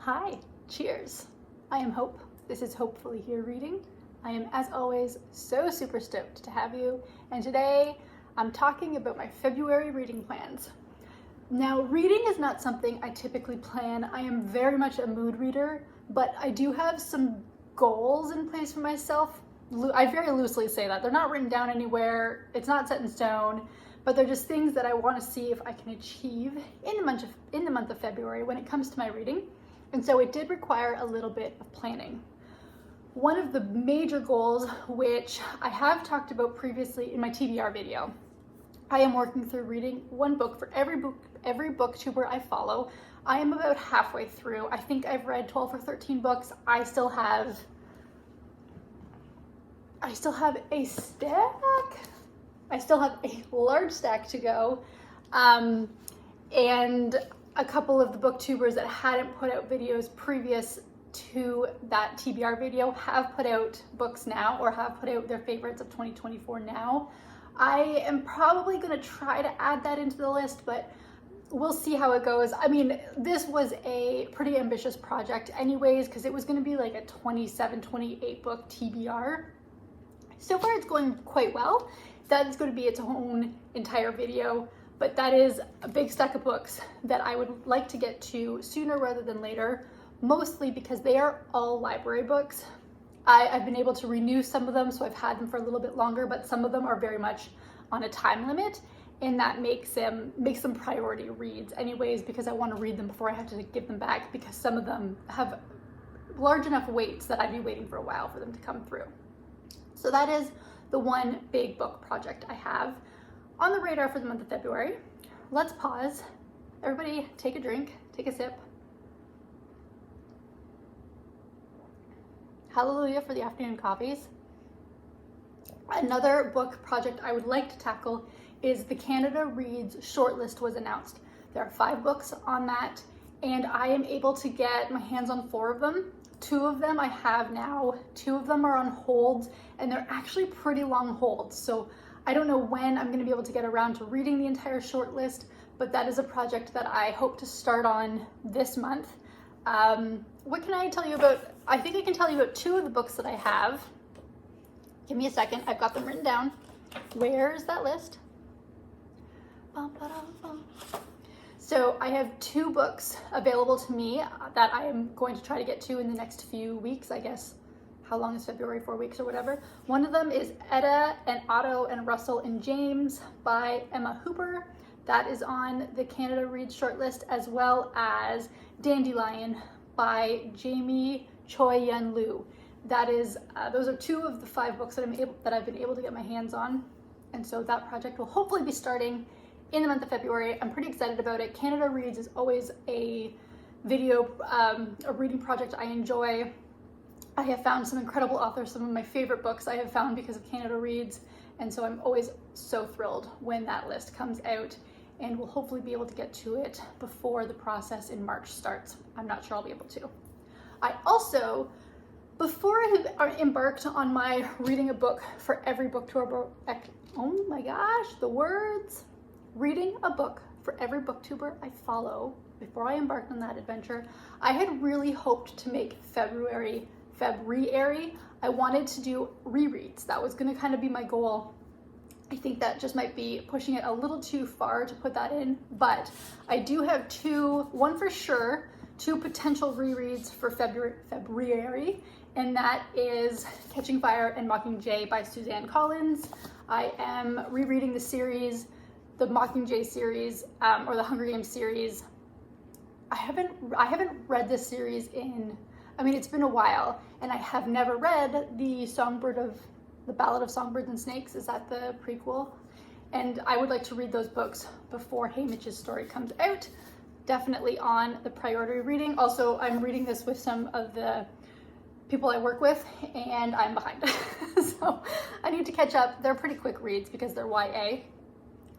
Hi, cheers. I am Hope. This is Hopefully Here Reading. I am, as always, so super stoked to have you. And today I'm talking about my February reading plans. Now, reading is not something I typically plan. I am very much a mood reader, but I do have some goals in place for myself. I very loosely say that. They're not written down anywhere. It's not set in stone, but they're just things that I want to see if I can achieve in the month of February when it comes to my reading. And so it did require a little bit of planning. One of the major goals, which I have talked about previously in my TBR video, I am working through reading one book for every booktuber I follow. I am about halfway through. I think I've read 12 or 13 books. I still have a stack. I still have a large stack to go. And a couple of the booktubers that hadn't put out videos previous to that TBR video have put out books now, or have put out their favorites of 2024 now. I am probably going to try to add that into the list, but we'll see how it goes. I mean, this was a pretty ambitious project anyways, because it was going to be like a 27, 28 book TBR. So far it's going quite well. That is going to be its own entire video, but that is a big stack of books that I would like to get to sooner rather than later, mostly because they are all library books. I've been able to renew some of them, so I've had them for a little bit longer, but some of them are very much on a time limit, and that makes them priority reads anyways, because I want to read them before I have to give them back, because some of them have large enough waits that I'd be waiting for a while for them to come through. So that is the one big book project I have on the radar for the month of February. Let's pause. Everybody take a drink, take a sip. Hallelujah for the afternoon coffees. Another book project I would like to tackle is the Canada Reads shortlist was announced. There are 5 books on that, and I am able to get my hands on 4 of them. 2 of them I have now, 2 of them are on hold, and they're actually pretty long holds. So I don't know when I'm going to be able to get around to reading the entire shortlist, but that is a project that I hope to start on this month. What can I tell you about? I think I can tell you about 2 of the books that I have. Give me a second. I've got them written down. Where's that list? So I have 2 books available to me that I am going to try to get to in the next few weeks, I guess. How long is February? 4 weeks or whatever. One of them is Etta and Otto and Russell and James by Emma Hooper. That is on the Canada Reads shortlist, as well as Dandelion by Jamie Choi Yun Liu. That is, those are 2 of the 5 books that I've been able to get my hands on. And so that project will hopefully be starting in the month of February. I'm pretty excited about it. Canada Reads is always a reading project I enjoy. I have found some incredible authors. Some of my favorite books I have found because of Canada Reads. And so I'm always so thrilled when that list comes out, and we'll hopefully be able to get to it before the process in March starts. I'm not sure I'll be able to. I also, before I embarked on my reading a book for every booktuber, oh my gosh, the words, reading a book for every booktuber I follow, before I embarked on that adventure, I had really hoped to make February. I wanted to do rereads. That was going to kind of be my goal. I think that just might be pushing it a little too far to put that in, but I do have 2, one for sure, 2 potential rereads for February, and that is Catching Fire and Mockingjay by Suzanne Collins. I am rereading the series, the Mockingjay series, or the Hunger Games series. I haven't read this series it's been a while, and I have never read the Ballad of Songbirds and Snakes. Is that the prequel? And I would like to read those books before Haymitch's story comes out. Definitely on the priority reading. Also, I'm reading this with some of the people I work with, and I'm behind. So I need to catch up. They're pretty quick reads because they're YA,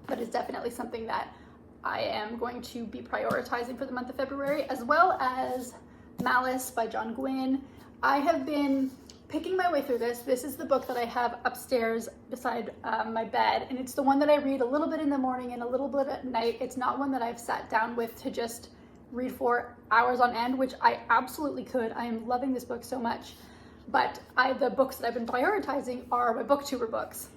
but it's definitely something that I am going to be prioritizing for the month of February, as well as Malice by John Gwynne. I have been picking my way through this. This is the book that I have upstairs beside my bed, and it's the one that I read a little bit in the morning and a little bit at night. It's not one that I've sat down with to just read for hours on end, which I absolutely could. I am loving this book so much. But the books that I've been prioritizing are my booktuber books.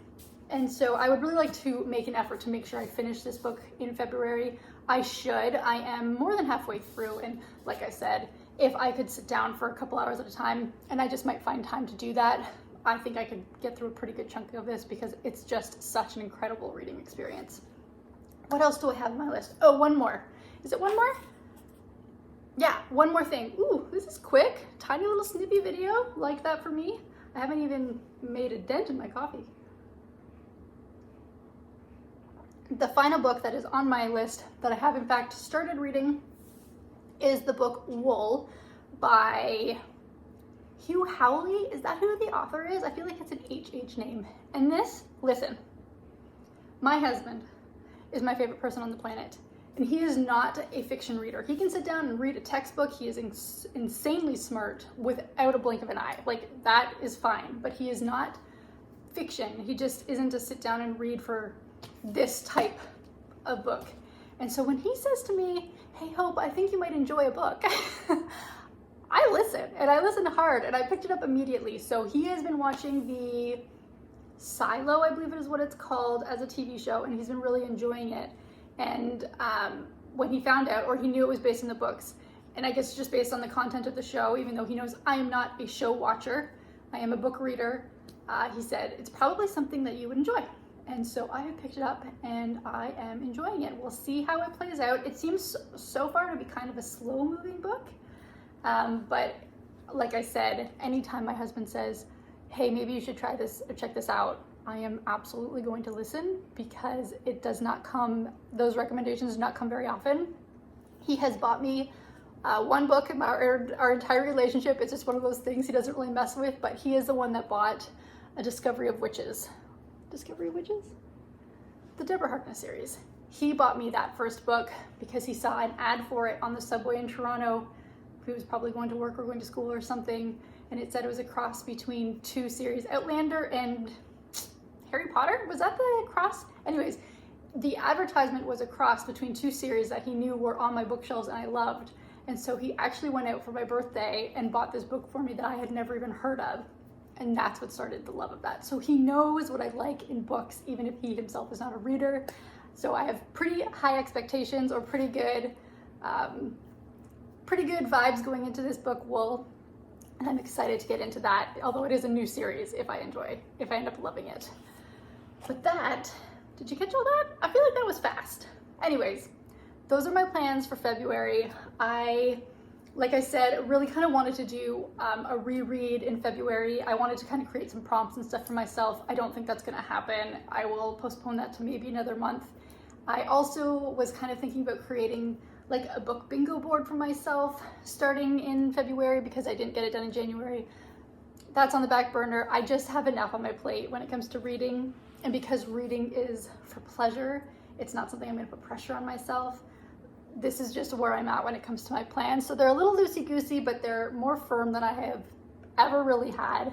And so I would really like to make an effort to make sure I finish this book in February. I should. I am more than halfway through. And like I said, if I could sit down for a couple hours at a time, and I just might find time to do that, I think I could get through a pretty good chunk of this because it's just such an incredible reading experience. What else do I have on my list? Oh, one more. Is it one more? Yeah, one more thing. Ooh, this is quick. Tiny little snippy video. Like that for me. I haven't even made a dent in my coffee. The final book that is on my list that I have in fact started reading is the book Wool by Hugh Howley. Is that who the author is? I feel like it's an HH name. And this, listen, my husband is my favorite person on the planet. And he is not a fiction reader. He can sit down and read a textbook. He is insanely smart without a blink of an eye. Like, that is fine. But he is not fiction. He just isn't a sit down and read for this type of book. And so when he says to me, hey Hope, I think you might enjoy a book, I listen, and I listen hard, and I picked it up immediately. So he has been watching the Silo, I believe it is what it's called, as a TV show, and he's been really enjoying it. And when he found out, or he knew it was based on the books, and I guess just based on the content of the show, even though he knows I am not a show watcher, I am a book reader, he said, it's probably something that you would enjoy. And so I have picked it up and I am enjoying it. We'll see how it plays out. It seems so far to be kind of a slow moving book. But like I said, anytime my husband says, hey, maybe you should try this or check this out, I am absolutely going to listen because it does not come, those recommendations do not come very often. He has bought me one book in our entire relationship. It's just one of those things he doesn't really mess with, but he is the one that bought A Discovery of Witches. Discovery of Witches? The Deborah Harkness series. He bought me that first book because he saw an ad for it on the subway in Toronto. He was probably going to work or going to school or something, and it said it was a cross between two series, Outlander and Harry Potter? Was that the cross? Anyways, the advertisement was a cross between two series that he knew were on my bookshelves and I loved. And so he actually went out for my birthday and bought this book for me that I had never even heard of. And that's what started the love of that. So he knows what I like in books, even if he himself is not a reader. So I have pretty high expectations, or pretty good vibes going into this book, Wool. And I'm excited to get into that, although it is a new series if I end up loving it. But that, did you catch all that? I feel like that was fast. Anyways, those are my plans for February. Like I said, really kind of wanted to do a reread in February. I wanted to kind of create some prompts and stuff for myself. I don't think that's going to happen. I will postpone that to maybe another month. I also was kind of thinking about creating like a book bingo board for myself starting in February because I didn't get it done in January. That's on the back burner. I just have enough on my plate when it comes to reading. And because reading is for pleasure, it's not something I'm going to put pressure on myself. This is just where I'm at when it comes to my plans. So they're a little loosey-goosey, but they're more firm than I have ever really had.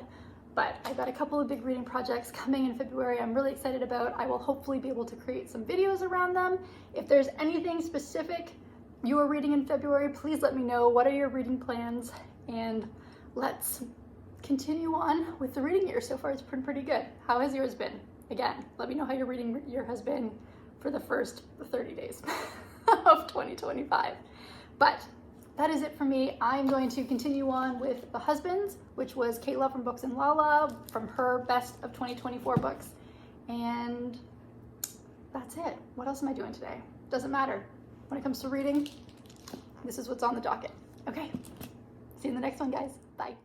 But I've got a couple of big reading projects coming in February I'm really excited about. I will hopefully be able to create some videos around them. If there's anything specific you are reading in February, please let me know. What are your reading plans? And let's continue on with the reading year. So far it's been pretty good. How has yours been? Again, let me know how your reading year has been for the first 30 days. Of 2025. But that is it for me. I'm going to continue on with The Husbands, which was Kayla from Books and Lala, from her best of 2024 books. And that's it. What else am I doing today? Doesn't matter. When it comes to reading, this is what's on the docket. Okay. See you in the next one, guys. Bye.